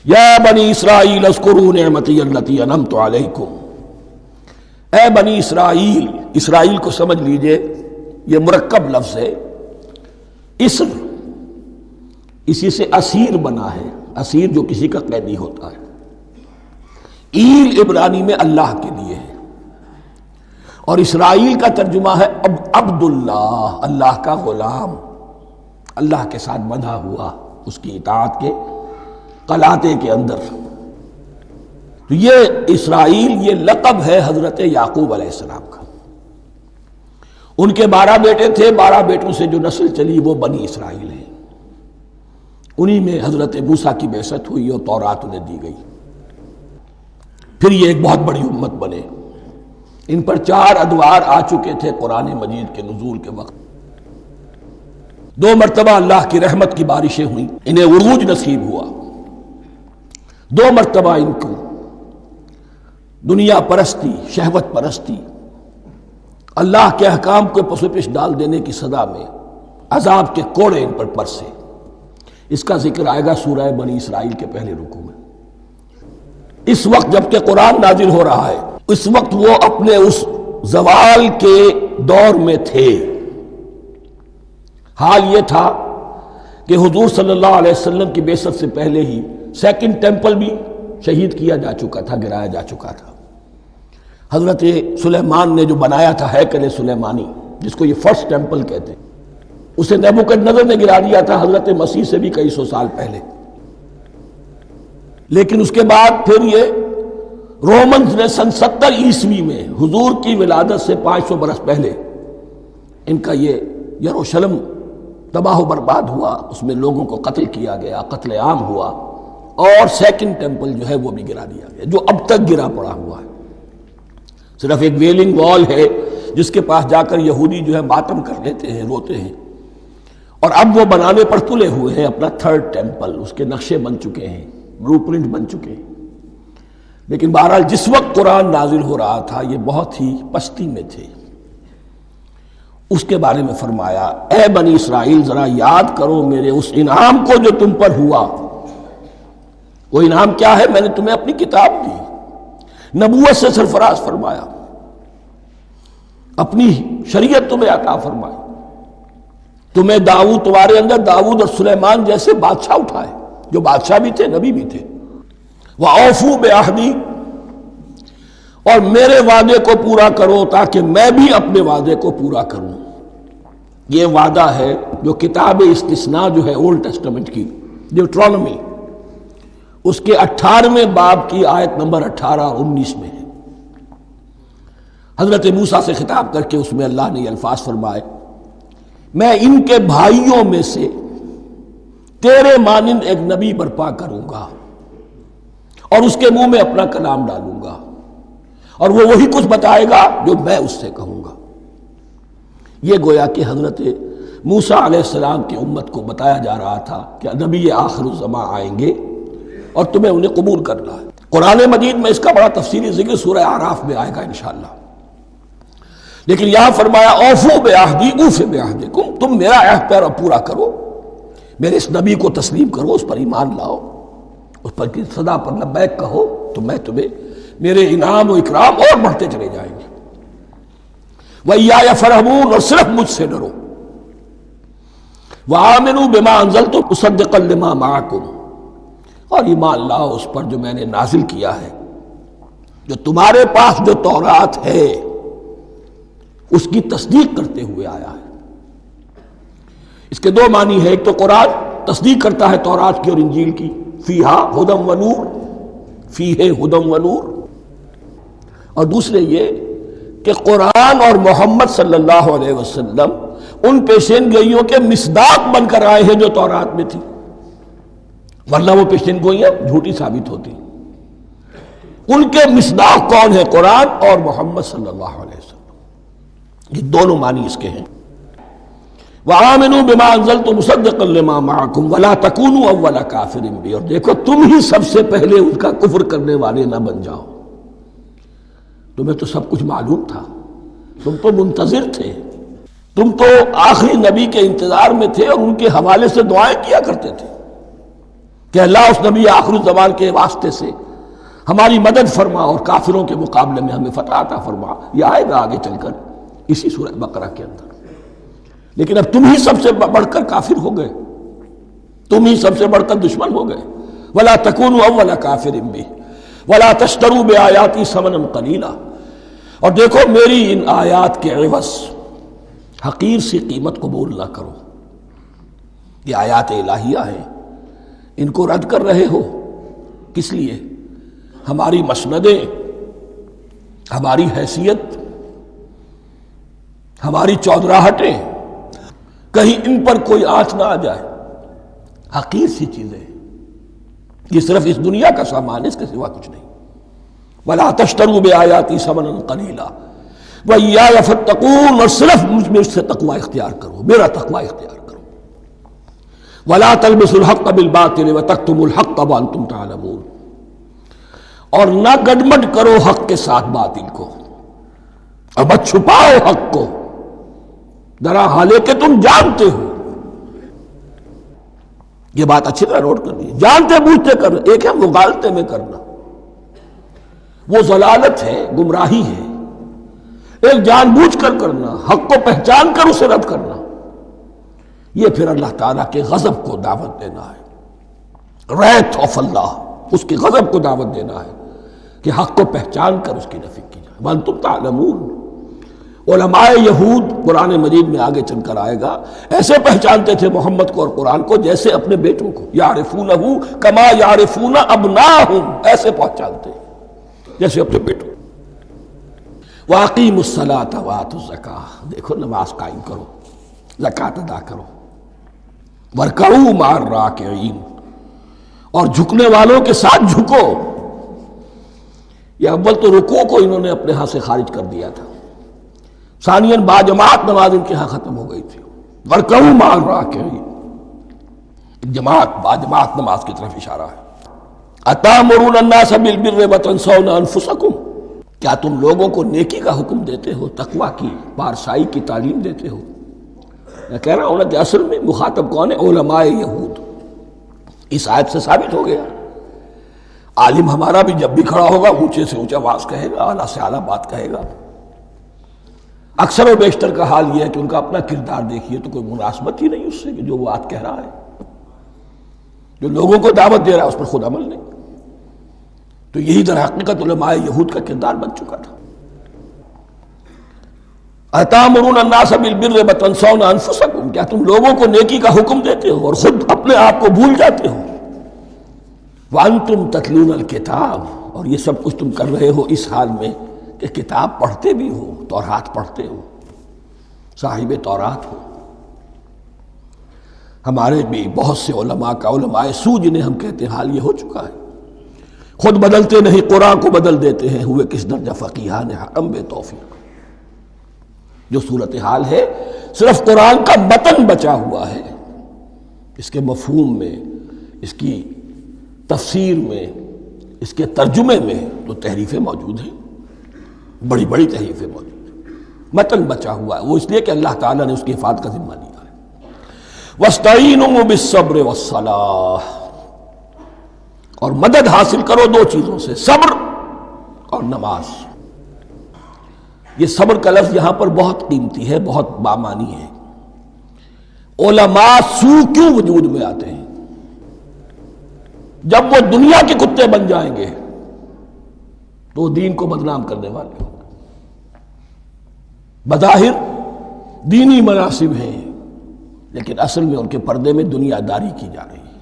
یا بنی اسرائیل اذکروا نعمتی التی انعمت علیکم، اے بنی اسرائیل، اسرائیل کو سمجھ لیجئے یہ مرکب لفظ ہے، اسر اسی سے اسیر بنا ہے، اسیر جو کسی کا قیدی ہوتا ہے، ایل عبرانی میں اللہ کے لیے ہے، اور اسرائیل کا ترجمہ ہے عبداللہ، اللہ کا غلام، اللہ کے ساتھ بندھا ہوا اس کی اطاعت کے قلاتے کے اندر۔ تو یہ اسرائیل یہ لقب ہے حضرت یعقوب علیہ السلام کا۔ ان کے 12 بیٹے تھے، 12 بیٹوں سے جو نسل چلی وہ بنی اسرائیل ہے، انہی میں حضرت موسیٰ کی بعثت ہوئی اور تورات انہیں دی گئی، پھر یہ ایک بہت بڑی امت بنے۔ ان پر 4 ادوار آ چکے تھے قرآن مجید کے نزول کے وقت، 2 مرتبہ اللہ کی رحمت کی بارشیں ہوئیں، انہیں عروج نصیب ہوا، 2 مرتبہ ان کو دنیا پرستی، شہوت پرستی، اللہ کے احکام کو پس و پش ڈال دینے کی سزا میں عذاب کے کوڑے ان پر برسے۔ اس کا ذکر آئے گا سورہ بنی اسرائیل کے پہلے رکوع میں۔ اس وقت جب کہ قرآن نازل ہو رہا ہے، اس وقت وہ اپنے اس زوال کے دور میں تھے۔ حال یہ تھا کہ حضور صلی اللہ علیہ وسلم کی بعثت سے پہلے ہی 2nd ٹیمپل بھی شہید کیا جا چکا تھا، گرایا جا چکا تھا۔ حضرت سلیمان نے جو بنایا تھا ہیکل سلیمانی، جس کو یہ 1st ٹیمپل کہتے ہیں، اسے نیبوکدنضر نے گرا دیا تھا حضرت مسیح سے بھی کئی سو سال پہلے۔ لیکن اس کے بعد پھر یہ رومنز نے سن 70 عیسوی میں حضور کی ولادت سے 500 برس پہلے ان کا یہ یروشلم تباہ و برباد ہوا، اس میں لوگوں کو قتل کیا گیا، قتل عام ہوا، اور 2nd ٹیمپل جو ہے وہ بھی گرا دیا گیا، جو اب تک گرا پڑا ہوا ہے۔ صرف ایک ویلنگ وال ہے جس کے پاس جا کر یہودی جو ہے ماتم کر لیتے ہیں، روتے ہیں، اور اب وہ بنانے پر تلے ہوئے ہیں اپنا 3rd ٹیمپل، اس کے نقشے بن چکے ہیں، بلو پرنٹ بن چکے ہیں۔ لیکن بہرحال جس وقت قرآن نازل ہو رہا تھا یہ بہت ہی پستی میں تھے۔ اس کے بارے میں فرمایا، اے بنی اسرائیل ذرا یاد کرو میرے اس انعام کو جو تم پر ہوا۔ وہ انعام کیا ہے؟ میں نے تمہیں اپنی کتاب دی، نبوت سے سرفراز فرمایا، اپنی شریعت تمہیں عطا فرمائی، تمہیں داؤد، تمہارے اندر داؤد اور سلیمان جیسے بادشاہ اٹھائے، جو بادشاہ بھی تھے، نبی بھی تھے۔ وَأَوْفُوا بِعَهْدِي، اور میرے وعدے کو پورا کرو تاکہ میں بھی اپنے وعدے کو پورا کروں۔ یہ وعدہ ہے جو کتاب استثناء جو ہے اولڈ ٹیسٹمنٹ کی، ڈیوٹرانومی، اس کے 18ویں باب کی آیت نمبر 18 اور 19 میں ہے۔ حضرت موسیٰ سے خطاب کر کے اس میں اللہ نے یہ الفاظ فرمائے، میں ان کے بھائیوں میں سے تیرے مانند ایک نبی برپا کروں گا اور اس کے منہ میں اپنا کلام ڈالوں گا، اور وہ وہی کچھ بتائے گا جو میں اس سے کہوں گا۔ یہ گویا کہ حضرت موسیٰ علیہ السلام کی امت کو بتایا جا رہا تھا کہ نبی آخر الزماں آئیں گے اور تمہیں انہیں قبول کرنا ہے۔ قرآن مجید میں اس کا بڑا تفصیلی ذکر سورہ اعراف میں آئے گا انشاءاللہ۔ لیکن یہاں فرمایا اوفوا بعہدی اوف بعہدکم، تم میرا عہد پر پورا کرو، میرے اس نبی کو تسلیم کرو، اس پر ایمان لاؤ، اس پر کی صدا پر لبیک کہو، تو میں تمہیں میرے انعام و اکرام اور بڑھتے چلے جائیں گے۔ وَإِيَّايَ فَارْهَبُونِ، اور صرف مجھ سے ڈرو۔ وَآمِنُوا بِمَا أَنزَلْتُ مُصَدِّقًا لِمَا مَعَكُمْ، اور ایمان لاؤ اس پر جو میں نے نازل کیا ہے، جو تمہارے پاس جو تورات ہے اس کی تصدیق کرتے ہوئے آیا ہے۔ اس کے 2 معنی ہے، ایک تو قرآن تصدیق کرتا ہے تورات کی اور انجیل کی، فیہا ھدی و نور، فیہ ھدی و نور، اور دوسرے یہ کہ قرآن اور محمد صلی اللہ علیہ وسلم ان پیشین گوئیوں کے مصداق بن کر آئے ہیں جو تورات میں تھی، ورنہ وہ پیشین گوئیاں جھوٹی ثابت ہوتی۔ ان کے مصداق کون ہے؟ قرآن اور محمد صلی اللہ علیہ وسلم۔ یہ دونوں معنی اس کے ہیں۔ وَآمِنُوا بِمَا أَنزَلْتُ مُصَدِّقًا لِمَا مَعَكُمْ وَلَا تَكُونُوا أَوَّلَ كَافِرٍ بِهِ، اور دیکھو تم ہی سب سے پہلے ان کا کفر کرنے والے نہ بن جاؤ۔ تمہیں تو سب کچھ معلوم تھا، تم تو منتظر تھے، تم تو آخری نبی کے انتظار میں تھے اور ان کے حوالے سے دعائیں کیا کرتے تھے۔ کہ اللہ اس نبی آخر الزمان کے واسطے سے ہماری مدد فرما اور کافروں کے مقابلے میں ہمیں فتح عطا فرما. یہ آئے گا آگے چل کر اسی سورہ بقرہ کے اندر. لیکن اب تم ہی سب سے بڑھ کر کافر ہو گئے، تم ہی سب سے بڑھ کر دشمن ہو گئے. وَلَا تَكُونُوا أَوَّلَ كَافِرٍ بِهِ وَلَا تَشْتَرُوا بِآيَاتِي ثَمَنًا قَلِيلًا. اور دیکھو میری ان آیات کے عوض حقیر سی قیمت قبول نہ کرو. یہ آیات الہیہ ہیں، ان کو رد کر رہے ہو کس لیے؟ ہماری مسندیں، ہماری حیثیت، ہماری چودراہٹیں، کہیں ان پر کوئی آنچ نہ آ جائے. حقیر سی چیزیں، یہ صرف اس دنیا کا سامان، اس کے سوا کچھ نہیں. وَلَا تَشْتَرُوا بِآيَاتِي ثَمَنًا قَلِيلًا وَإِيَّايَ فَاتَّقُونِ. اور صرف مجھ سے تقوی اختیار کرو، میرا تقوی اختیار کرو. وَلَا تَلْبِسُوا الْحَقَّ بِالْبَاطِلِ وَتَكْتُمُوا الْحَقَّ وَأَنْتُمْ تَعْلَمُونَ. اور نہ گڈمڈ کرو حق کے ساتھ باطل کو، اور مت چھپاؤ حق کو، ذرا حالے کہ تم جانتے ہو. یہ بات اچھی طرح نوٹ کر لیجیے. جانتے بوجھتے کر، ایک ہے مغالطے میں کرنا، وہ ضلالت ہے، گمراہی ہے. ایک جان بوجھ کر کرنا، حق کو پہچان کر اسے رد کرنا، یہ پھر اللہ تعالیٰ کے غضب کو دعوت دینا ہے. ریت آف اللہ، اس کے غضب کو دعوت دینا ہے کہ حق کو پہچان کر اس کی نفی کی جائے. وَأَنْتُمْ تَعْلَمُونَ. علماء یہود، قرآن مجید میں آگے چل کر آئے گا، ایسے پہچانتے تھے محمد کو اور قرآن کو جیسے اپنے بیٹوں کو. یعرفونہ کما یعرفون ابناہم، ایسے پہچانتے جیسے اپنے بیٹوں. وَأَقِیمُوا الصَّلَاةَ وَآتُوا الزَّکَاةَ. دیکھو نماز قائم کرو، زکوٰۃ ادا کرو. وَارْکَعُوا مَعَ الرَّاکِعِینَ. اور جھکنے والوں کے ساتھ جھکو. یہ اول تو رکوع کو انہوں نے اپنے ہاں سے خارج کر دیا تھا، ثانیاً باجماعت نماز ان کے ہاں ختم ہو گئی تھی. وَارْکَعُوا مَعَ الرَّاکِعِینَ، جماعت باجماعت نماز کی طرف اشارہ ہے. أَتَأْمُرُونَ النَّاسَ بِالْبِرِّ وَتَنْسَوْنَ أَنفُسَكُمْ. کیا تم لوگوں کو نیکی کا حکم دیتے ہو، تقوی کی، پارسائی کی تعلیم دیتے ہو؟ میں کہہ رہا ہوں نا کہ اصل میں مخاطب کون ہے؟ علماء یہود. اس آیت سے ثابت ہو گیا عالم ہمارا بھی جب بھی کھڑا ہوگا اونچے سے اونچا آواز کہے گا، اعلیٰ سے اعلیٰ بات کہے گا. اکثر و بیشتر کا حال یہ ہے کہ ان کا اپنا کردار دیکھیے تو کوئی مناسبت ہی نہیں اس سے کہ جو وہ بات کہہ رہا ہے. جو لوگوں کو دعوت دے رہا ہے اس پر خود عمل نہیں. تو یہی در حقیقت علماء یہود کا کردار بن چکا تھا. أَتَأْمُرُونَ النَّاسَ بِالْبِرِّ وَتَنْسَوْنَ أَنفُسَكُمْ. کیا تم لوگوں کو نیکی کا حکم دیتے ہو اور خود اپنے آپ کو بھول جاتے ہو؟ وَأَنْتُمْ تَتْلُونَ الْكِتَابَ. اور یہ سب کچھ تم کر رہے ہو اس حال میں کہ کتاب پڑھتے بھی ہو، تورات پڑھتے ہو، صاحب تورات ہو. ہمارے بھی بہت سے علماء کا، علماء سو جنہیں ہم کہتے ہیں، حال یہ ہو چکا ہے. خود بدلتے نہیں، قرآن کو بدل دیتے ہیں. ہوئے کس درجہ فقیہان حرم بے توفیق. جو صورتحال ہے صرف قرآن کا متن بچا ہوا ہے، اس کے مفہوم میں، اس کی تفسیر میں، اس کے ترجمے میں تو تحریفیں موجود ہیں، بڑی بڑی تحریفیں موجود ہیں. متن بچا ہوا ہے، وہ اس لیے کہ اللہ تعالیٰ نے اس کی حفاظت کا ذمہ لیا ہے. وَاسْتَعِینُوا بِالصَّبْرِ وَالصَّلَاةِ. اور مدد حاصل کرو دو چیزوں سے، صبر اور نماز. یہ صبر کا لفظ یہاں پر بہت قیمتی ہے، بہت بامانی ہے. علماء سو کیوں وجود میں آتے ہیں؟ جب وہ دنیا کے کتے بن جائیں گے تو دین کو بدنام کرنے والے ہوں گے. بظاہر دینی مناسب ہیں لیکن اصل میں ان کے پردے میں دنیا داری کی جا رہی ہے،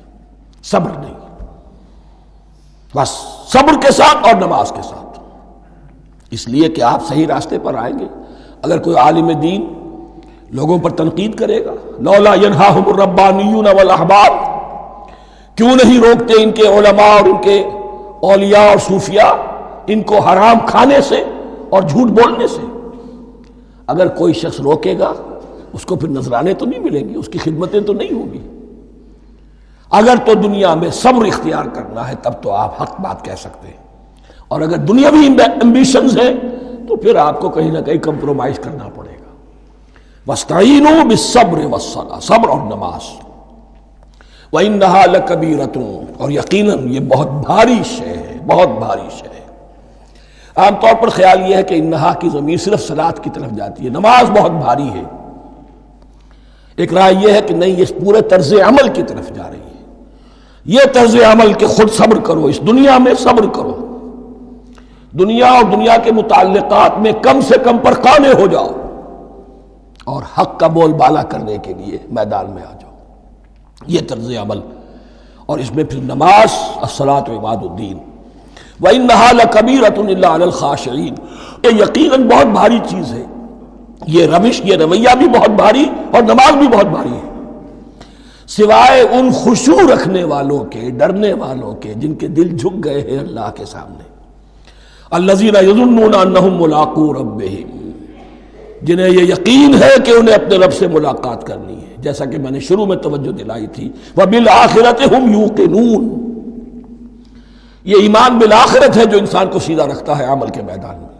صبر نہیں. بس صبر کے ساتھ اور نماز کے ساتھ، اس لیے کہ آپ صحیح راستے پر آئیں گے. اگر کوئی عالم دین لوگوں پر تنقید کرے گا، لولا ینہاہم الربانیون والاحبار، کیوں نہیں روکتے ان کے علماء اور ان کے اولیاء اور صوفیاء ان کو حرام کھانے سے اور جھوٹ بولنے سے؟ اگر کوئی شخص روکے گا اس کو پھر نذرانے تو نہیں ملیں گے، اس کی خدمتیں تو نہیں ہوگی. اگر تو دنیا میں صبر اختیار کرنا ہے تب تو آپ حق بات کہہ سکتے ہیں، اور اگر دنیاوی ایمبیشنز ہیں تو پھر آپ کو کہیں نہ کہیں کمپرومائز کرنا پڑے گا. وَاسْتَعِینُوا بِالصَّبْرِ وَالصَّلَاةِ، صبر اور نماز. وَإِنَّهَا لَكَبِيرَةٌ، اور یقیناً یہ بہت بھاری شے ہے، بہت بھاری شے ہے۔ عام طور پر خیال یہ ہے کہ انہا کی ضمیر صرف صلاۃ کی طرف جاتی ہے، نماز بہت بھاری ہے۔ ایک رائے یہ ہے کہ نہیں، یہ پورے طرز عمل کی طرف جا رہی ہے۔ یہ طرز عمل کہ خود صبر کرو، اس دنیا میں صبر کرو، دنیا اور دنیا کے متعلقات میں کم سے کم پر قانے ہو جاؤ، اور حق کا بول بالا کرنے کے لیے میدان میں آ جاؤ۔ یہ طرز عمل، اور اس میں پھر نماز، الصلاۃ عماد الدین۔ وَإِنَّهَا لَكَبِيرَةٌ إِلَّا عَلَى الْخَاشِعِينَ، یہ یقیناً بہت بھاری چیز ہے، یہ روش، یہ رویہ بھی بہت بھاری اور نماز بھی بہت بھاری ہے، سوائے ان خشوع رکھنے والوں کے، ڈرنے والوں کے، جن کے دل جھک گئے ہیں اللہ کے سامنے۔ الَّذِينَ يَظُنُّونَ أَنَّهُم مُّلَاقُو رَبِّهِمْ، جنہیں یہ یقین ہے کہ انہیں اپنے رب سے ملاقات کرنی ہے، جیسا کہ میں نے شروع میں توجہ دلائی تھی، وَبِالْآخِرَةِ هُمْ يُوقِنُونَ، یہ ایمان بالآخرت ہے جو انسان کو سیدھا رکھتا ہے عمل کے میدان میں۔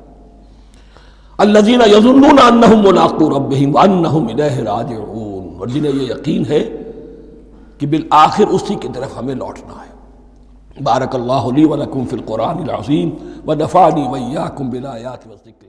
الذین یظنون انہم ملاقو ربہم وانہم الیہ راجعون، اور جنہیں یہ یقین ہے کہ بالآخر اسی کی طرف ہمیں لوٹنا ہے۔ بارک اللہ لی ولکم فی القرآن العظیم ونفعنی وإیاکم بالآیات والذکر